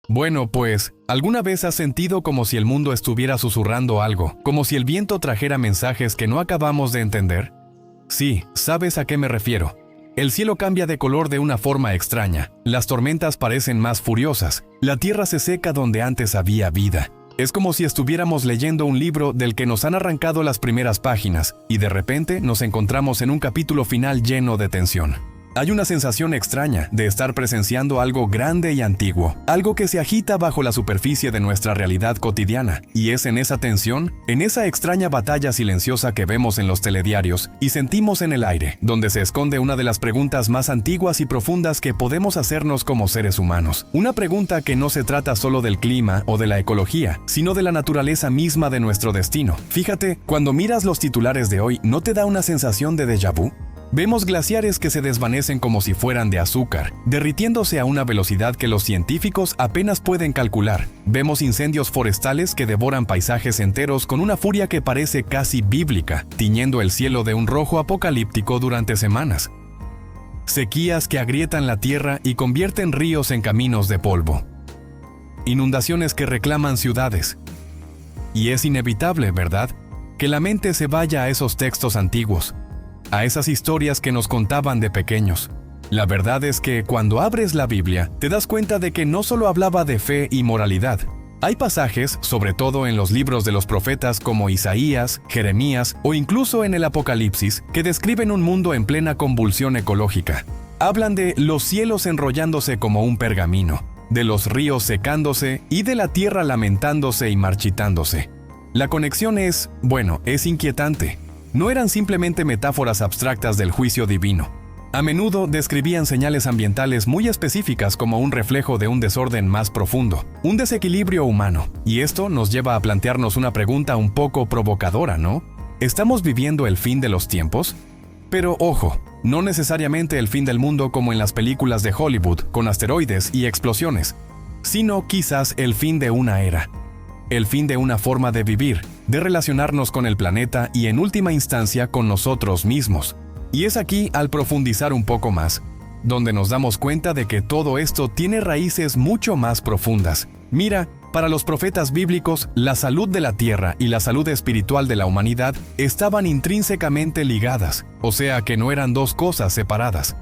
Bueno, pues, ¿alguna vez has sentido como si el mundo estuviera susurrando algo, como si el viento trajera mensajes que no acabamos de entender? Sí, ¿sabes a qué me refiero? El cielo cambia de color de una forma extraña, las tormentas parecen más furiosas, la tierra se seca donde antes había vida. Es como si estuviéramos leyendo un libro del que nos han arrancado las primeras páginas, y de repente nos encontramos en un capítulo final lleno de tensión. Hay una sensación extraña de estar presenciando algo grande y antiguo, algo que se agita bajo la superficie de nuestra realidad cotidiana, y es en esa tensión, en esa extraña batalla silenciosa que vemos en los telediarios y sentimos en el aire, donde se esconde una de las preguntas más antiguas y profundas que podemos hacernos como seres humanos. Una pregunta que no se trata solo del clima o de la ecología, sino de la naturaleza misma de nuestro destino. Fíjate, cuando miras los titulares de hoy, ¿no te da una sensación de déjà vu? Vemos glaciares que se desvanecen como si fueran de azúcar, derritiéndose a una velocidad que los científicos apenas pueden calcular. Vemos incendios forestales que devoran paisajes enteros con una furia que parece casi bíblica, tiñendo el cielo de un rojo apocalíptico durante semanas. Sequías que agrietan la tierra y convierten ríos en caminos de polvo. Inundaciones que reclaman ciudades. Y es inevitable, ¿verdad?, que la mente se vaya a esos textos antiguos, a esas historias que nos contaban de pequeños. La verdad es que cuando abres la Biblia, te das cuenta de que no solo hablaba de fe y moralidad. Hay pasajes, sobre todo en los libros de los profetas como Isaías, Jeremías o incluso en el Apocalipsis, que describen un mundo en plena convulsión ecológica. Hablan de los cielos enrollándose como un pergamino, de los ríos secándose y de la tierra lamentándose y marchitándose. La conexión es inquietante. No eran simplemente metáforas abstractas del juicio divino. A menudo describían señales ambientales muy específicas como un reflejo de un desorden más profundo, un desequilibrio humano. Y esto nos lleva a plantearnos una pregunta un poco provocadora, ¿no? ¿Estamos viviendo el fin de los tiempos? Pero ojo, no necesariamente el fin del mundo como en las películas de Hollywood, con asteroides y explosiones, sino quizás el fin de una era. El fin de una forma de vivir, de relacionarnos con el planeta y en última instancia con nosotros mismos. Y es aquí, al profundizar un poco más, donde nos damos cuenta de que todo esto tiene raíces mucho más profundas. Mira, para los profetas bíblicos, la salud de la tierra y la salud espiritual de la humanidad estaban intrínsecamente ligadas, o sea que no eran dos cosas separadas.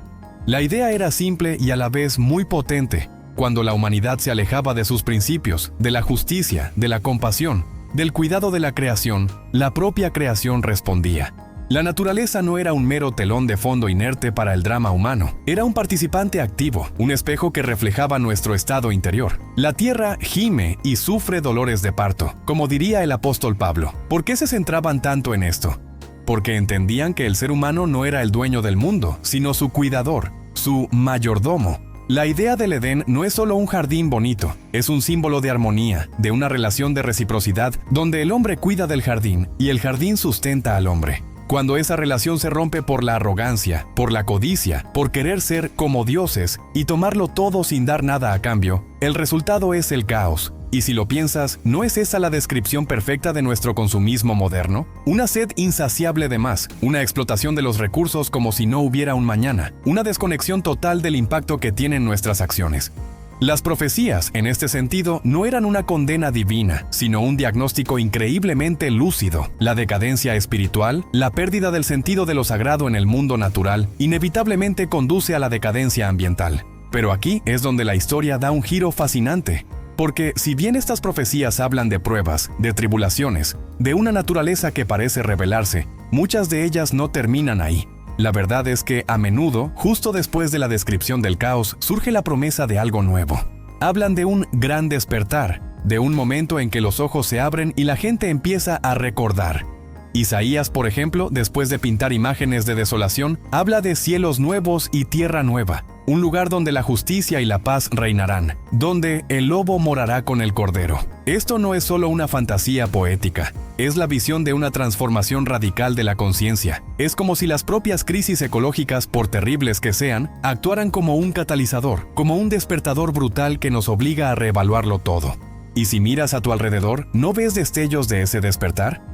La idea era simple y a la vez muy potente. Cuando la humanidad se alejaba de sus principios, de la justicia, de la compasión, del cuidado de la creación, la propia creación respondía. La naturaleza no era un mero telón de fondo inerte para el drama humano, era un participante activo, un espejo que reflejaba nuestro estado interior. La tierra gime y sufre dolores de parto, como diría el apóstol Pablo. ¿Por qué se centraban tanto en esto? Porque entendían que el ser humano no era el dueño del mundo, sino su cuidador, su mayordomo. La idea del Edén no es solo un jardín bonito, es un símbolo de armonía, de una relación de reciprocidad donde el hombre cuida del jardín y el jardín sustenta al hombre. Cuando esa relación se rompe por la arrogancia, por la codicia, por querer ser como dioses y tomarlo todo sin dar nada a cambio, el resultado es el caos. Y si lo piensas, ¿no es esa la descripción perfecta de nuestro consumismo moderno? Una sed insaciable de más, una explotación de los recursos como si no hubiera un mañana, una desconexión total del impacto que tienen nuestras acciones. Las profecías, en este sentido, no eran una condena divina, sino un diagnóstico increíblemente lúcido. La decadencia espiritual, la pérdida del sentido de lo sagrado en el mundo natural, inevitablemente conduce a la decadencia ambiental. Pero aquí es donde la historia da un giro fascinante. Porque si bien estas profecías hablan de pruebas, de tribulaciones, de una naturaleza que parece rebelarse, muchas de ellas no terminan ahí. La verdad es que, a menudo, justo después de la descripción del caos, surge la promesa de algo nuevo. Hablan de un gran despertar, de un momento en que los ojos se abren y la gente empieza a recordar. Isaías, por ejemplo, después de pintar imágenes de desolación, habla de cielos nuevos y tierra nueva, un lugar donde la justicia y la paz reinarán, donde el lobo morará con el cordero. Esto no es solo una fantasía poética, es la visión de una transformación radical de la conciencia. Es como si las propias crisis ecológicas, por terribles que sean, actuaran como un catalizador, como un despertador brutal que nos obliga a reevaluarlo todo. Y si miras a tu alrededor, ¿no ves destellos de ese despertar?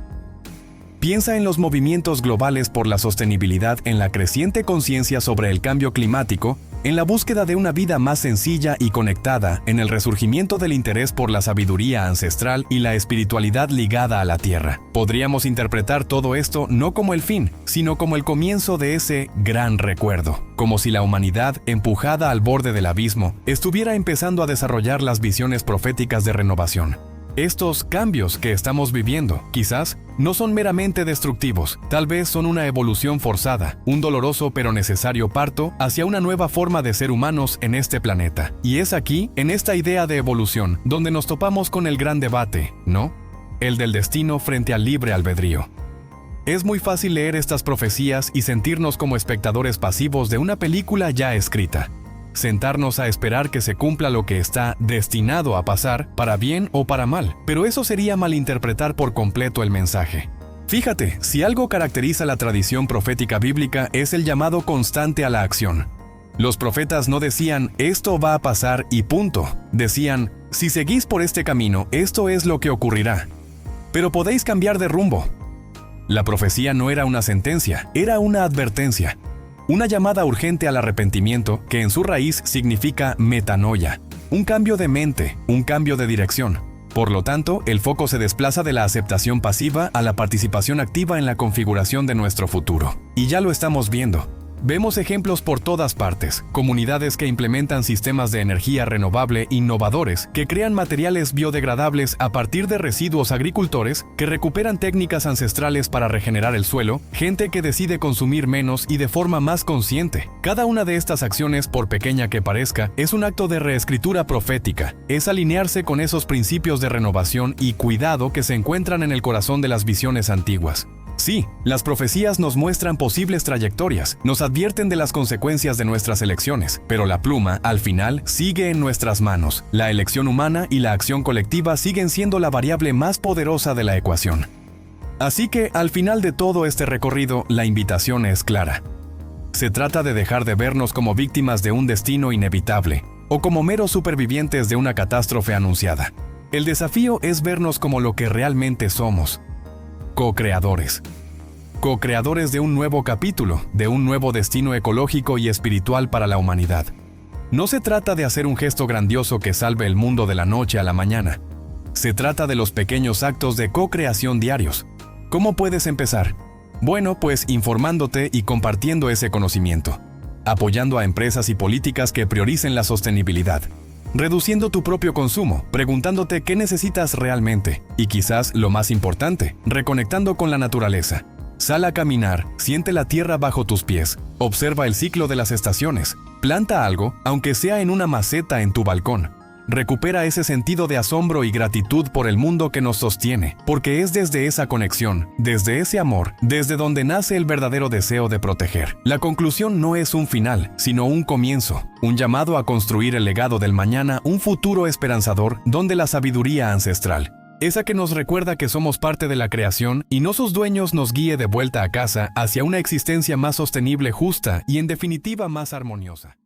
Piensa en los movimientos globales por la sostenibilidad, en la creciente conciencia sobre el cambio climático en la búsqueda de una vida más sencilla y conectada, en el resurgimiento del interés por la sabiduría ancestral y la espiritualidad ligada a la tierra. Podríamos interpretar todo esto no como el fin, sino como el comienzo de ese gran recuerdo, como si la humanidad, empujada al borde del abismo, estuviera empezando a desarrollar las visiones proféticas de renovación. Estos cambios que estamos viviendo, quizás, no son meramente destructivos, tal vez son una evolución forzada, un doloroso pero necesario parto hacia una nueva forma de ser humanos en este planeta. Y es aquí, en esta idea de evolución, donde nos topamos con el gran debate, ¿no? El del destino frente al libre albedrío. Es muy fácil leer estas profecías y sentirnos como espectadores pasivos de una película ya escrita. Sentarnos a esperar que se cumpla lo que está destinado a pasar, para bien o para mal, pero eso sería malinterpretar por completo el mensaje. Fíjate, si algo caracteriza la tradición profética bíblica es el llamado constante a la acción. Los profetas no decían, esto va a pasar y punto. Decían, si seguís por este camino, esto es lo que ocurrirá. Pero podéis cambiar de rumbo. La profecía no era una sentencia, era una advertencia. Una llamada urgente al arrepentimiento que en su raíz significa metanoia, un cambio de mente, un cambio de dirección. Por lo tanto, el foco se desplaza de la aceptación pasiva a la participación activa en la configuración de nuestro futuro. Y ya lo estamos viendo. Vemos ejemplos por todas partes, comunidades que implementan sistemas de energía renovable innovadores, que crean materiales biodegradables a partir de residuos agricultores, que recuperan técnicas ancestrales para regenerar el suelo, gente que decide consumir menos y de forma más consciente. Cada una de estas acciones, por pequeña que parezca, es un acto de reescritura profética, es alinearse con esos principios de renovación y cuidado que se encuentran en el corazón de las visiones antiguas. Sí, las profecías nos muestran posibles trayectorias, nos advierten de las consecuencias de nuestras elecciones, pero la pluma, al final, sigue en nuestras manos. La elección humana y la acción colectiva siguen siendo la variable más poderosa de la ecuación. Así que, al final de todo este recorrido, la invitación es clara. Se trata de dejar de vernos como víctimas de un destino inevitable, o como meros supervivientes de una catástrofe anunciada. El desafío es vernos como lo que realmente somos. Co-creadores. Co-creadores de un nuevo capítulo, de un nuevo destino ecológico y espiritual para la humanidad. No se trata de hacer un gesto grandioso que salve el mundo de la noche a la mañana. Se trata de los pequeños actos de co-creación diarios. ¿Cómo puedes empezar? Bueno, pues informándote y compartiendo ese conocimiento. Apoyando a empresas y políticas que prioricen la sostenibilidad. Reduciendo tu propio consumo, preguntándote qué necesitas realmente y quizás lo más importante, reconectando con la naturaleza. Sal a caminar, siente la tierra bajo tus pies, observa el ciclo de las estaciones, planta algo, aunque sea en una maceta en tu balcón. Recupera ese sentido de asombro y gratitud por el mundo que nos sostiene, porque es desde esa conexión, desde ese amor, desde donde nace el verdadero deseo de proteger. La conclusión no es un final, sino un comienzo, un llamado a construir el legado del mañana, un futuro esperanzador donde la sabiduría ancestral, esa que nos recuerda que somos parte de la creación y no sus dueños, nos guíe de vuelta a casa hacia una existencia más sostenible, justa y en definitiva más armoniosa.